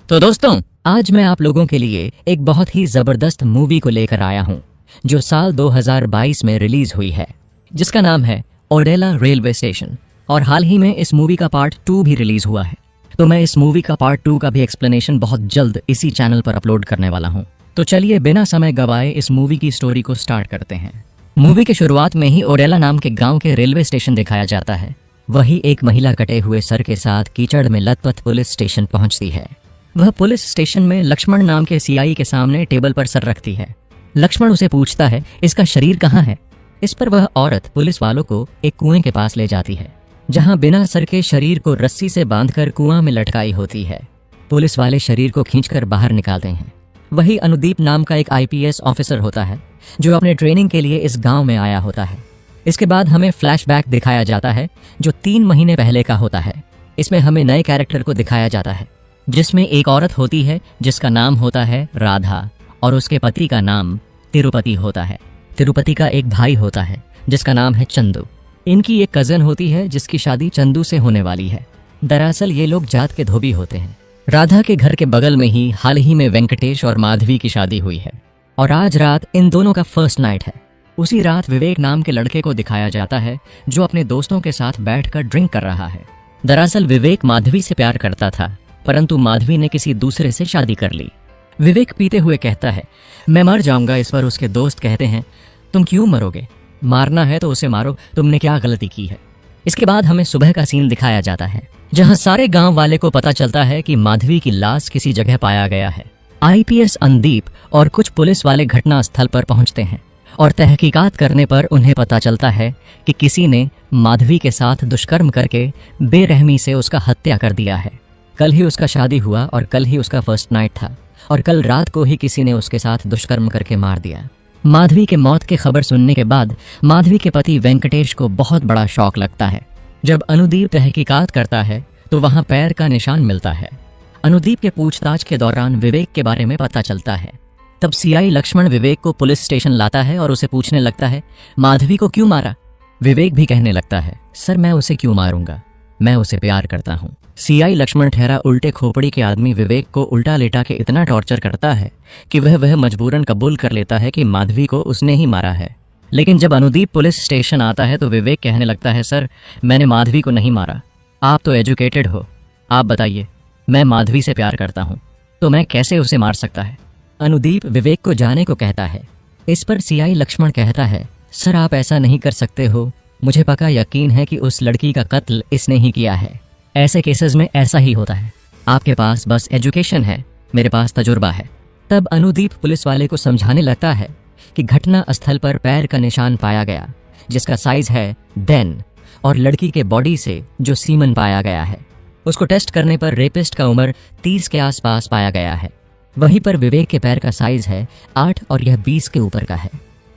तो दोस्तों, आज मैं आप लोगों के लिए एक बहुत ही जबरदस्त मूवी को लेकर आया हूं जो साल 2022 में रिलीज हुई है, जिसका नाम है ओडेला रेलवे स्टेशन। और हाल ही में इस मूवी का पार्ट 2 भी रिलीज हुआ है। तो मैं इस मूवी का पार्ट 2 का भी एक्सप्लेनेशन बहुत जल्द इसी चैनल पर अपलोड करने वाला हूं। तो चलिए बिना समय गवाए इस मूवी की स्टोरी को स्टार्ट करते हैं। मूवी के शुरुआत में ही ओडेला नाम के गांव के रेलवे स्टेशन दिखाया जाता है। वही एक महिला कटे हुए सर के साथ कीचड़ में लथपथ पुलिस स्टेशन पहुंचती है। वह पुलिस स्टेशन में लक्ष्मण नाम के सीआई के सामने टेबल पर सर रखती है। लक्ष्मण उसे पूछता है इसका शरीर कहाँ है। इस पर वह औरत पुलिस वालों को एक कुएं के पास ले जाती है, जहां बिना सर के शरीर को रस्सी से बांधकर कुआं में लटकाई होती है। पुलिस वाले शरीर को खींचकर बाहर निकालते हैं। वही अनुदीप नाम का एक आईपीएस ऑफिसर होता है जो अपने ट्रेनिंग के लिए इस गांव में आया होता है। इसके बाद हमें फ्लैशबैक दिखाया जाता है जो 3 महीने पहले का होता है। इसमें हमें नए कैरेक्टर को दिखाया जाता है, जिसमें एक औरत होती है जिसका नाम होता है राधा और उसके पति का नाम तिरुपति होता है। तिरुपति का एक भाई होता है जिसका नाम है चंदू। इनकी एक कजन होती है जिसकी शादी चंदू से होने वाली है। दरअसल ये लोग जात के धोबी होते हैं। राधा के घर के बगल में ही हाल ही में वेंकटेश और माधवी की शादी हुई है और आज रात इन दोनों का फर्स्ट नाइट है। उसी रात विवेक नाम के लड़के को दिखाया जाता है जो अपने दोस्तों के साथ बैठकर ड्रिंक कर रहा है। दरअसल विवेक माधवी से प्यार करता था, परंतु माधवी ने किसी दूसरे से शादी कर ली। विवेक पीते हुए कहता है मैं मर जाऊंगा। इस पर उसके दोस्त कहते हैं तुम क्यों मरोगे, मारना है तो उसे मारो, तुमने क्या गलती की है। इसके बाद हमें सुबह का सीन दिखाया जाता है जहां सारे गांव वाले को पता चलता है कि माधवी की लाश किसी जगह पाया गया है। आईपीएस अनुदीप और कुछ पुलिस वाले घटना स्थल पर पहुंचते हैं और तहकीकात करने पर उन्हें पता चलता है कि किसी ने माधवी के साथ दुष्कर्म करके बेरहमी से उसका हत्या कर दिया है। कल ही उसका शादी हुआ और कल ही उसका फर्स्ट नाइट था और कल रात को ही किसी ने उसके साथ दुष्कर्म करके मार दिया। माधवी के मौत की खबर सुनने के बाद माधवी के पति वेंकटेश को बहुत बड़ा शौक लगता है। जब अनुदीप तहकीकात करता है तो वहां पैर का निशान मिलता है। अनुदीप के पूछताछ के दौरान विवेक के बारे में पता चलता है। तब सीआई लक्ष्मण विवेक को पुलिस स्टेशन लाता है और उसे पूछने लगता है माधवी को क्यों मारा। विवेक भी कहने लगता है सर मैं उसे क्यों मारूंगा, मैं उसे प्यार करता हूँ। सीआई लक्ष्मण ठहरा उल्टे खोपड़ी के आदमी विवेक को उल्टा लेटा के इतना टॉर्चर करता है कि वह मजबूरन कबूल कर लेता है कि माधवी को उसने ही मारा है। लेकिन जब अनुदीप पुलिस स्टेशन आता है तो विवेक कहने लगता है सर मैंने माधवी को नहीं मारा, आप तो एजुकेटेड हो, आप बताइए, मैं माधवी से प्यार करता हूँ तो मैं कैसे उसे मार सकता है। अनुदीप विवेक को जाने को कहता है। इस पर सीआई लक्ष्मण कहता है सर आप ऐसा नहीं कर सकते हो, मुझे पक्का यकीन है कि उस लड़की का कत्ल इसने ही किया है। ऐसे केसेस में ऐसा ही होता है, आपके पास बस एजुकेशन है, मेरे पास तजुर्बा है। तब अनुदीप पुलिस वाले को समझाने लगता है कि घटना स्थल पर पैर का निशान पाया गया जिसका साइज है देन और लड़की के बॉडी से जो सीमन पाया गया है उसको टेस्ट करने पर रेपिस्ट का उम्र 30 के आसपास पाया गया है। वहीं पर विवेक के पैर का साइज है 8 और यह 20 के ऊपर का है।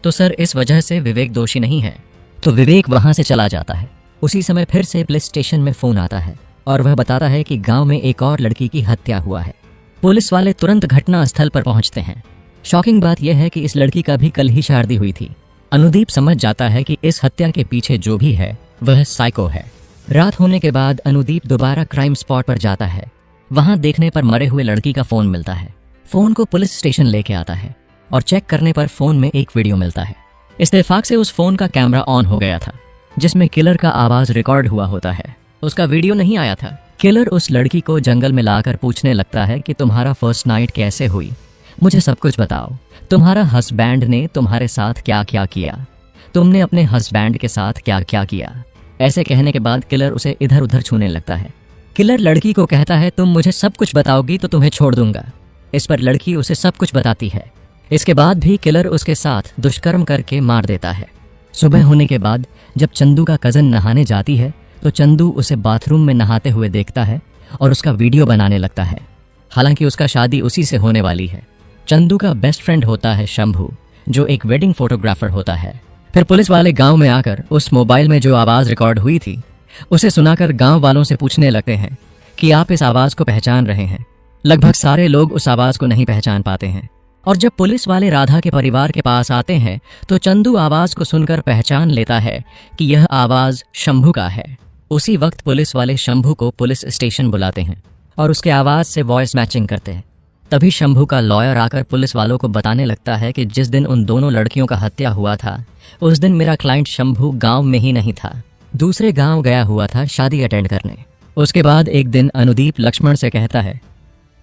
तो सर इस वजह से विवेक दोषी नहीं है। तो विवेक वहां से चला जाता है। उसी समय फिर से पुलिस स्टेशन में फोन आता है और वह बताता है कि गांव में एक और लड़की की हत्या हुआ है। पुलिस वाले तुरंत घटना स्थल पर पहुंचते हैं। शॉकिंग बात यह है कि इस लड़की का भी कल ही शादी हुई थी। अनुदीप समझ जाता है कि इस हत्या के पीछे जो भी है वह साइको है। रात होने के बाद अनुदीप दोबारा क्राइम स्पॉट पर जाता है। वहां देखने पर मरे हुए लड़की का फोन मिलता है। फोन को पुलिस स्टेशन लेके आता है और चेक करने पर फोन में एक वीडियो मिलता है। इत्तेफाक से उस फोन का कैमरा ऑन हो गया था जिसमें किलर का आवाज रिकॉर्ड हुआ होता है। उसका वीडियो नहीं आया था। किलर उस लड़की को जंगल में लाकर पूछने लगता है कि तुम्हारा फर्स्ट नाइट कैसे हुई, मुझे सब कुछ बताओ। तुम्हारा हस्बैंड ने तुम्हारे साथ क्या क्या किया, तुमने अपने हस्बैंड के साथ क्या क्या किया। ऐसे कहने के बाद किलर उसे इधर उधर छूने लगता है। किलर लड़की को कहता है तुम मुझे सब कुछ बताओगी तो तुम्हें छोड़ दूंगा। इस पर लड़की उसे सब कुछ बताती है। इसके बाद भी किलर उसके साथ दुष्कर्म करके मार देता है। सुबह होने के बाद जब चंदू का कजन नहाने जाती है तो चंदू उसे बाथरूम में नहाते हुए देखता है और उसका वीडियो बनाने लगता है। हालांकि उसका शादी उसी से होने वाली है। चंदू का बेस्ट फ्रेंड होता है शंभू जो एक वेडिंग फोटोग्राफर होता है। फिर पुलिस वाले गांव में आकर उस मोबाइल में जो आवाज़ रिकॉर्ड हुई थी उसे सुनाकर गांव वालों से पूछने लगते हैं कि आप इस आवाज़ को पहचान रहे हैं। लगभग सारे लोग उस आवाज़ को नहीं पहचान पाते हैं और जब पुलिस वाले राधा के परिवार के पास आते हैं तो चंदू आवाज़ को सुनकर पहचान लेता है कि यह आवाज़ शंभू का है। उसी वक्त पुलिस वाले शंभू को पुलिस स्टेशन बुलाते हैं और उसके आवाज़ से वॉइस मैचिंग करते हैं। तभी शंभू का लॉयर आकर पुलिस वालों को बताने लगता है कि जिस दिन उन दोनों लड़कियों का हत्या हुआ था उस दिन मेरा क्लाइंट शंभू गांव में ही नहीं था, दूसरे गांव गया हुआ था शादी अटेंड करने। उसके बाद एक दिन अनुदीप लक्ष्मण से कहता है,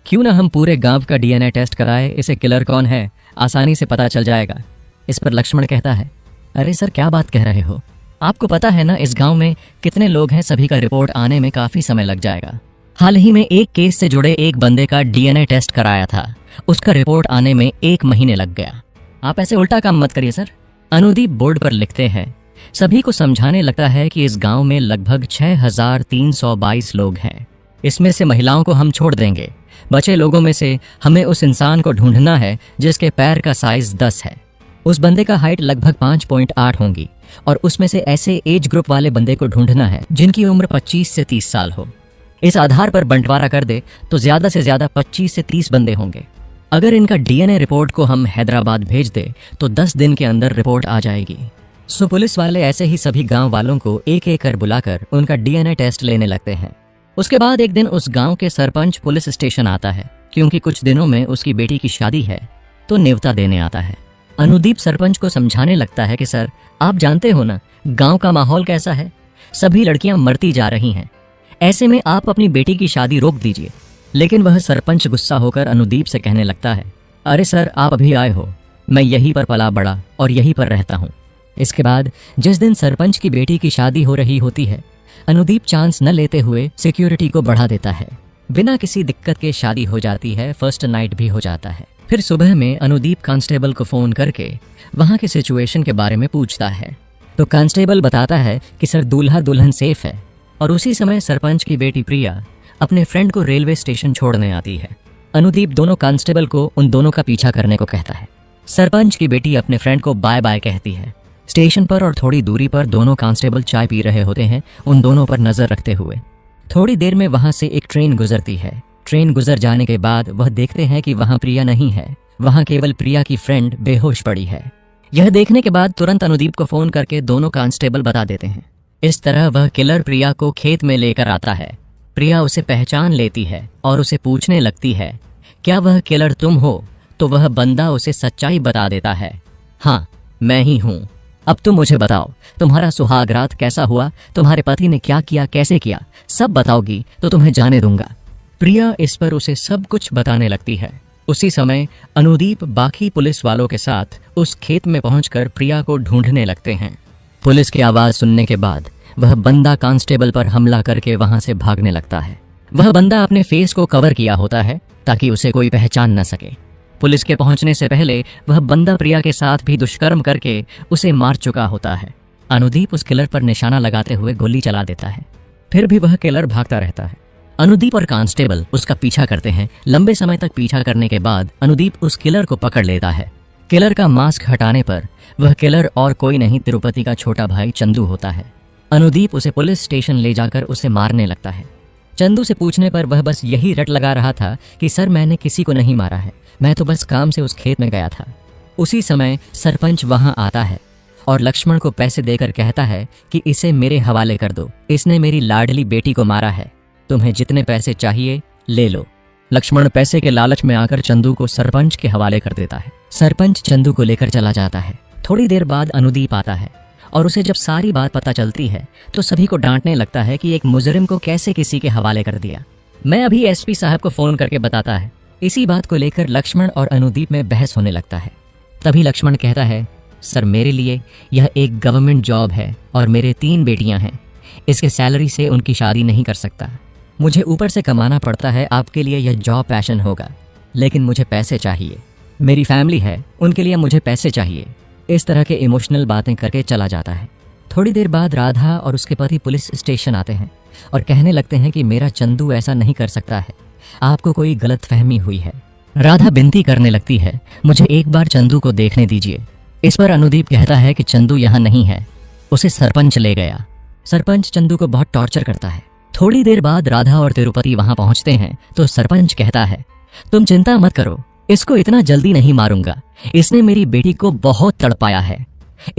क्यों ना हम पूरे गांव का डीएनए टेस्ट कराए, इसे किलर कौन है आसानी से पता चल जाएगा। इस पर लक्ष्मण कहता है, अरे सर क्या बात कह रहे हो, आपको पता है ना इस गांव में कितने लोग हैं, सभी का रिपोर्ट आने में काफ़ी समय लग जाएगा। हाल ही में एक केस से जुड़े एक बंदे का डीएनए टेस्ट कराया था, उसका रिपोर्ट आने में 1 महीने लग गया। आप ऐसे उल्टा काम मत करिए सर। अनुदीप बोर्ड पर लिखते हैं। सभी को समझाने लगता है कि इस गांव में लगभग 6322 लोग हैं। इसमें से महिलाओं को हम छोड़ देंगे, बचे लोगों में से हमें उस इंसान को ढूंढना है जिसके पैर का साइज 10 है। उस बंदे का हाइट लगभग 5.8 होंगी और उसमें से ऐसे एज ग्रुप वाले बंदे को ढूंढना है जिनकी उम्र 25 से 30 साल हो। इस आधार पर बंटवारा कर दे तो ज्यादा से ज्यादा 25 से 30 बंदे होंगे। अगर इनका डीएनए रिपोर्ट को हम हैदराबाद भेज दे तो 10 दिन के अंदर रिपोर्ट आ जाएगी। सो पुलिस वाले ऐसे ही सभी गांव वालों को एक एक कर बुलाकर उनका डीएनए टेस्ट लेने लगते हैं। उसके बाद एक दिन उस गांव के सरपंच पुलिस स्टेशन आता है, क्योंकि कुछ दिनों में उसकी बेटी की शादी है तो न्योता देने आता है। अनुदीप सरपंच को समझाने लगता है कि सर आप जानते हो ना गांव का माहौल कैसा है, सभी लड़कियां मरती जा रही हैं, ऐसे में आप अपनी बेटी की शादी रोक दीजिए। लेकिन वह सरपंच गुस्सा होकर अनुदीप से कहने लगता है, अरे सर आप अभी आए हो, मैं यहीं पर पला बड़ा और यहीं पर रहता हूँ। इसके बाद जिस दिन सरपंच की बेटी की शादी हो रही होती है, अनुदीप चांस न लेते हुए सिक्योरिटी को बढ़ा देता है। बिना किसी दिक्कत के शादी हो जाती है, फर्स्ट नाइट भी हो जाता है। फिर सुबह में अनुदीप कांस्टेबल को फोन करके वहां के सिचुएशन के बारे में पूछता है तो कांस्टेबल बताता है कि सर दूल्हा दुल्हन सेफ है। और उसी समय सरपंच की बेटी प्रिया अपने फ्रेंड को रेलवे स्टेशन छोड़ने आती है। अनुदीप दोनों कांस्टेबल को उन दोनों का पीछा करने को कहता है। सरपंच की बेटी अपने फ्रेंड को बाय बाय कहती है। स्टेशन पर और थोड़ी दूरी पर दोनों कांस्टेबल चाय पी रहे होते हैं, उन दोनों पर नजर रखते हुए। थोड़ी देर में वहां से एक ट्रेन गुजरती है। ट्रेन गुजर जाने के बाद वह देखते हैं कि वहां प्रिया नहीं है, वहां केवल प्रिया की फ्रेंड बेहोश पड़ी है। यह देखने के बाद तुरंत अनुदीप को फोन करके दोनों कांस्टेबल बता देते हैं। इस तरह वह किलर प्रिया को खेत में लेकर आता है। प्रिया उसे पहचान लेती है और उसे पूछने लगती है, क्या वह किलर तुम हो? तो वह बंदा उसे सच्चाई बता देता है, हाँ मैं ही हूँ। अब तुम मुझे बताओ तुम्हारा सुहाग रात कैसा हुआ, तुम्हारे पति ने क्या किया, कैसे किया, सब बताओगी तो तुम्हें जाने दूंगा। प्रिया इस पर उसे सब कुछ बताने लगती है। उसी समय अनुदीप बाकी पुलिस वालों के साथ उस खेत में पहुंचकर प्रिया को ढूंढने लगते हैं। पुलिस की आवाज सुनने के बाद वह बंदा कांस्टेबल पर हमला करके वहां से भागने लगता है। वह बंदा अपने फेस को कवर किया होता है ताकि उसे कोई पहचान न सके। पुलिस के पहुंचने से पहले वह बंदा प्रिया के साथ भी दुष्कर्म करके उसे मार चुका होता है। अनुदीप उस किलर पर निशाना लगाते हुए गोली चला देता है, फिर भी वह किलर भागता रहता है। अनुदीप और कांस्टेबल उसका पीछा करते हैं। लंबे समय तक पीछा करने के बाद अनुदीप उस किलर को पकड़ लेता है। किलर का मास्क हटाने पर वह किलर और कोई नहीं तिरुपति का छोटा भाई चंदू होता है। अनुदीप उसे पुलिस स्टेशन ले जाकर उसे मारने लगता है। चंदू से पूछने पर वह बस यही रट लगा रहा था कि सर मैंने किसी को नहीं मारा है, मैं तो बस काम से उस खेत में गया था। उसी समय सरपंच वहां आता है और लक्ष्मण को पैसे देकर कहता है कि इसे मेरे हवाले कर दो, इसने मेरी लाडली बेटी को मारा है, तुम्हें जितने पैसे चाहिए ले लो। लक्ष्मण पैसे के लालच में आकर चंदू को सरपंच के हवाले कर देता है। सरपंच चंदू को लेकर चला जाता है। थोड़ी देर बाद अनुदीप आता है और उसे जब सारी बात पता चलती है तो सभी को डांटने लगता है कि एक मुजरिम को कैसे किसी के हवाले कर दिया। मैं अभी एसपी साहब को फोन करके बताता है। इसी बात को लेकर लक्ष्मण और अनुदीप में बहस होने लगता है। तभी लक्ष्मण कहता है, सर मेरे लिए यह एक गवर्नमेंट जॉब है और मेरे 3 बेटियां हैं, इसके सैलरी से उनकी शादी नहीं कर सकता। मुझे ऊपर से कमाना पड़ता है, आपके लिए यह जॉब पैशन होगा, लेकिन मुझे पैसे चाहिए। मेरी फैमिली है, उनके लिए मुझे पैसे चाहिए। इस तरह के इमोशनल बातें करके चला जाता है। थोड़ी देर बाद राधा और उसके पति पुलिस स्टेशन आते हैं और कहने लगते हैं कि मेरा चंदू ऐसा नहीं कर सकता है, आपको कोई गलतफहमी हुई है। राधा विनती करने लगती है, मुझे एक बार चंदू को देखने दीजिए। इस पर अनुदीप कहता है कि चंदू यहाँ नहीं है, उसे सरपंच ले गया। सरपंच चंदू को बहुत टॉर्चर करता है। थोड़ी देर बाद राधा और तिरुपति वहां पहुंचते हैं तो सरपंच कहता है, तुम चिंता मत करो, इसको इतना जल्दी नहीं मारूंगा, इसने मेरी बेटी को बहुत तड़पाया है,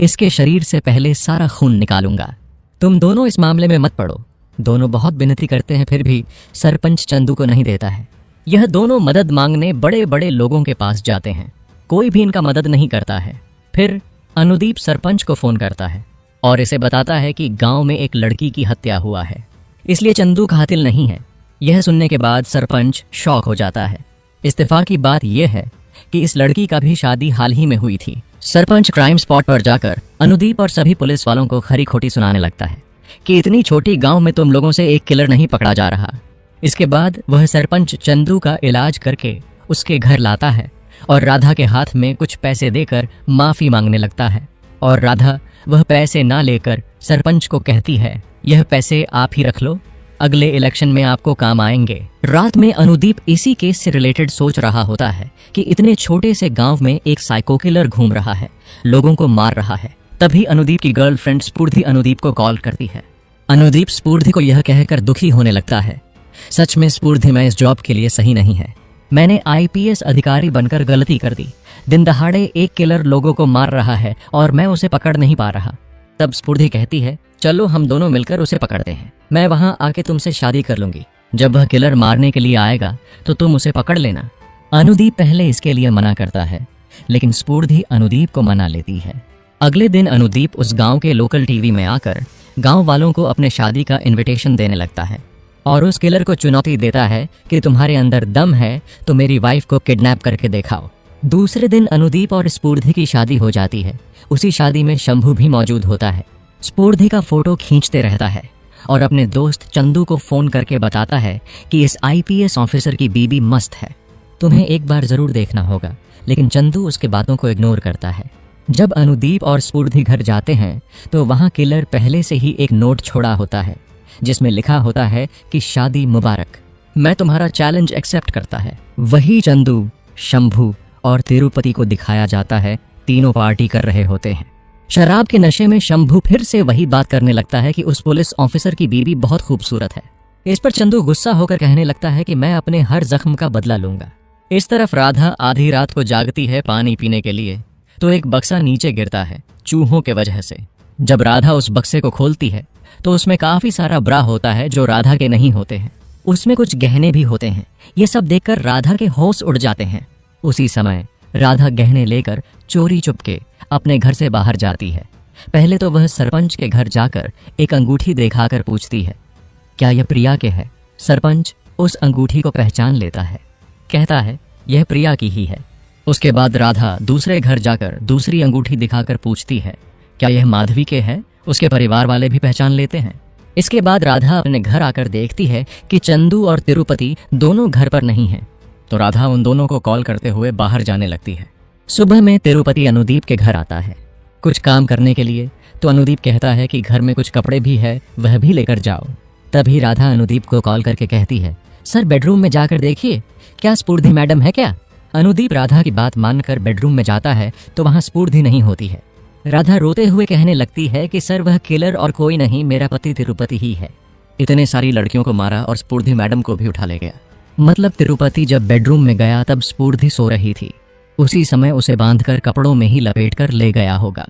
इसके शरीर से पहले सारा खून निकालूंगा। तुम दोनों इस मामले में मत पड़ो, दोनों बहुत विनती करते हैं, फिर भी सरपंच चंदू को नहीं देता है। यह दोनों मदद मांगने बड़े बड़े लोगों के पास जाते हैं, कोई भी इनका मदद नहीं करता है। फिर अनुदीप सरपंच को फोन करता है और इसे बताता है कि गांव में एक लड़की की हत्या हुआ है, इसलिए चंदू कातिल नहीं है। यह सुनने के बाद सरपंच शॉक हो जाता है। इत्तेफाक की बात यह है कि इस लड़की का भी शादी हाल ही में हुई थी। सरपंच क्राइम स्पॉट पर जाकर अनुदीप और सभी पुलिस वालों को खरी खोटी सुनाने लगता है कि इतनी छोटी गांव में तुम लोगों से एक किलर नहीं पकड़ा जा रहा। इसके बाद वह सरपंच चंदू का इलाज करके उसके घर लाता है और राधा के हाथ में कुछ पैसे देकर माफी मांगने लगता है। और राधा वह पैसे ना लेकर सरपंच को कहती है, यह पैसे आप ही रख लो, अगले इलेक्शन में आपको काम आएंगे। रात में अनुदीप इसी केस से रिलेटेड सोच रहा होता है कि इतने छोटे से गांव में एक साइको किलर घूम रहा है, लोगों को मार रहा है। तभी अनुदीप की गर्लफ्रेंड स्फूर्ति अनुदीप को कॉल करती है। अनुदीप स्फूर्ति को यह कहकर दुखी होने लगता है, सच में स्फूर्ति, मैं इस जॉब के लिए सही नहीं है। मैंने आईपीएस अधिकारी बनकर गलती कर दी। दिन दहाड़े एक किलर लोगों को मार रहा है और मैं उसे पकड़ नहीं पा रहा। तब स्फूर्ति कहती है, चलो हम दोनों मिलकर उसे पकड़ते हैं, मैं वहां आके तुमसे शादी कर लूंगी। जब वह किलर मारने के लिए आएगा तो तुम उसे पकड़ लेना। अनुदीप पहले इसके लिए मना करता है, लेकिन स्फूर्ति अनुदीप को मना लेती है। अगले दिन अनुदीप उस गांव के लोकल टीवी में आकर गांव वालों को अपने शादी का इन्विटेशन देने लगता है और उस किलर को चुनौती देता है कि तुम्हारे अंदर दम है तो मेरी वाइफ को किडनैप करके दिखाओ। दूसरे दिन अनुदीप और स्फूर्ति की शादी हो जाती है। उसी शादी में शंभू भी मौजूद होता है। स्फूर्ति का फोटो खींचते रहता है और अपने दोस्त चंदू को फोन करके बताता है कि इस आईपीएस ऑफिसर की बीबी मस्त है, तुम्हें एक बार जरूर देखना होगा। लेकिन चंदू उसके बातों को इग्नोर करता है। जब अनुदीप और स्फूर्ति घर जाते हैं तो वहां किलर पहले से ही एक नोट छोड़ा होता है जिसमें लिखा होता है कि शादी मुबारक, मैं तुम्हारा चैलेंज एक्सेप्ट करता है। वही चंदू, शंभू और तिरुपति को दिखाया जाता है, तीनों पार्टी कर रहे होते हैं। शराब के नशे में शंभू फिर से वही बात करने लगता है कि उस पुलिस ऑफिसर की बीवी बहुत खूबसूरत है। इस पर चंदू गुस्सा होकर कहने लगता है कि मैं अपने हर जख्म का बदला लूंगा। इस तरफ राधा आधी रात को जागती है पानी पीने के लिए, तो एक बक्सा नीचे गिरता है चूहों के वजह से। जब राधा उस बक्से को खोलती है तो उसमें काफी सारा ब्रा होता है जो राधा के नहीं होते हैं। उसमें कुछ गहने भी होते हैं। ये सब देखकर राधा के होश उड़ जाते हैं। उसी समय राधा गहने लेकर चोरी चुपके अपने घर से बाहर जाती है। पहले तो वह सरपंच के घर जाकर एक अंगूठी दिखाकर पूछती है, क्या यह प्रिया के है? सरपंच उस अंगूठी को पहचान लेता है, कहता है यह प्रिया की ही है। उसके बाद राधा दूसरे घर जाकर दूसरी अंगूठी दिखाकर पूछती है, क्या यह माधवी के है? उसके परिवार वाले भी पहचान लेते हैं। इसके बाद राधा अपने घर आकर देखती है कि चंदू और तिरुपति दोनों घर पर नहीं हैं, तो राधा उन दोनों को कॉल करते हुए बाहर जाने लगती है। सुबह में तिरुपति अनुदीप के घर आता है कुछ काम करने के लिए, तो अनुदीप कहता है कि घर में कुछ कपड़े भी है, वह भी लेकर जाओ। तभी राधा अनुदीप को कॉल करके कहती है, सर बेडरूम में जाकर देखिए, क्या स्फूर्ति मैडम है क्या? अनुदीप राधा की बात मानकर बेडरूम में जाता है तो वहां स्फूर्ति नहीं होती है। राधा रोते हुए कहने लगती है कि सर वह किलर और कोई नहीं, मेरा पति तिरुपति ही है। इतने सारी लड़कियों को मारा और स्फूर्ति मैडम को भी उठा ले गया। मतलब तिरुपति जब बेडरूम में गया तब स्फूर्ति सो रही थी, उसी समय उसे बांधकर कपड़ों में ही लपेटकर ले गया होगा।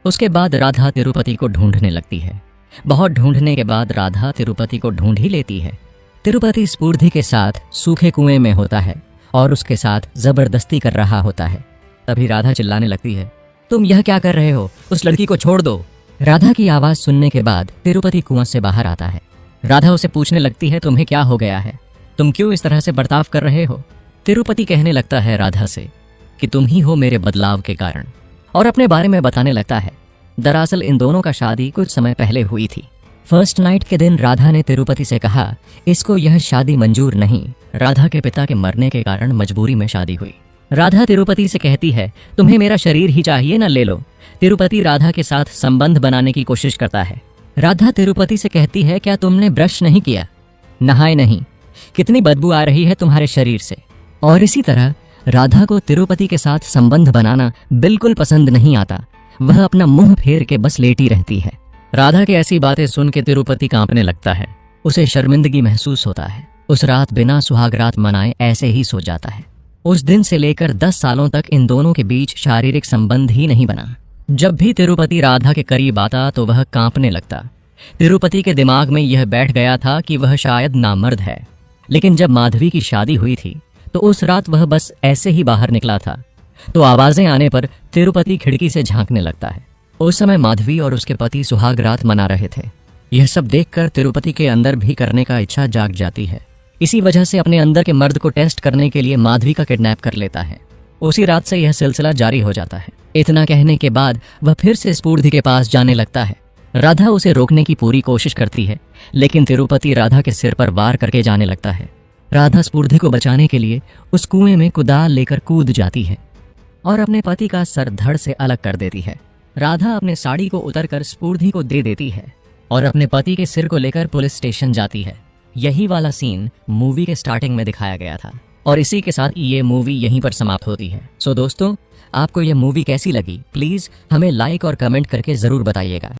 उसके बाद राधा तिरुपति को ढूंढने लगती है। बहुत ढूंढने के बाद राधा तिरुपति को ढूंढ ही लेती है। तिरुपति स्फूर्ति के साथ सूखे कुएं में होता है और उसके साथ जबरदस्ती कर रहा होता है। तभी राधा चिल्लाने लगती है, तुम यह क्या कर रहे हो? उस लड़की को छोड़ दो। राधा की आवाज सुनने के बाद तिरुपति कुआं से बाहर आता है। राधा उसे पूछने लगती है, तुम्हें क्या हो गया है? तुम क्यों इस तरह से बर्ताव कर रहे हो? तिरुपति कहने लगता है राधा से कि तुम ही हो मेरे बदलाव के कारण, और अपने बारे में बताने लगता है। दरअसल इन दोनों का शादी कुछ समय पहले हुई थी। फर्स्ट नाइट के दिन राधा ने तिरुपति से कहा इसको यह शादी मंजूर नहीं। राधा के पिता के मरने के कारण मजबूरी में शादी हुई। राधा तिरुपति से कहती है, तुम्हें मेरा शरीर ही चाहिए ना, ले लो। तिरुपति राधा के साथ संबंध बनाने की कोशिश करता है। राधा तिरुपति से कहती है, क्या तुमने ब्रश नहीं किया? नहाए नहीं? कितनी बदबू आ रही है तुम्हारे शरीर से। और इसी तरह राधा को तिरुपति के साथ संबंध बनाना बिल्कुल पसंद नहीं आता। वह अपना मुंह फेर के बस लेटी रहती है। राधा की ऐसी बातें सुन के तिरुपति कांपने लगता है। उसे शर्मिंदगी महसूस होता है। उस रात बिना सुहागरात मनाए ऐसे ही सो जाता है। उस दिन से लेकर 10 सालों तक इन दोनों के बीच शारीरिक संबंध ही नहीं बना। जब भी तिरुपति राधा के करीब आता तो वह कांपने लगता। तिरुपति के दिमाग में यह बैठ गया था कि वह शायद नामर्द है। लेकिन जब माधवी की शादी हुई थी तो उस रात वह बस ऐसे ही बाहर निकला था तो आवाजें आने पर तिरुपति खिड़की से झांकने लगता है। उस समय माधवी और उसके पति सुहाग रात मना रहे थे। यह सब देखकर तिरुपति के अंदर भी करने का इच्छा जाग जाती है। इसी वजह से अपने अंदर के मर्द को टेस्ट करने के लिए माधवी का किडनैप कर लेता है। उसी रात से यह सिलसिला जारी हो जाता है। इतना कहने के बाद वह फिर से स्फूर्ति के पास जाने लगता है। राधा उसे रोकने की पूरी कोशिश करती है, लेकिन तिरुपति राधा के सिर पर वार करके जाने लगता है। राधा स्फूर्ति को बचाने के लिए उस कुएं में कुदाल लेकर कूद जाती है और अपने पति का सर धड़ से अलग कर देती है। राधा अपने साड़ी को उतरकर स्फूर्ति को दे देती है और अपने पति के सिर को लेकर पुलिस स्टेशन जाती है। यही वाला सीन मूवी के स्टार्टिंग में दिखाया गया था और इसी के साथ ये मूवी यहीं पर समाप्त होती है। सो दोस्तों, आपको ये मूवी कैसी लगी प्लीज हमें लाइक और कमेंट करके जरूर बताइएगा।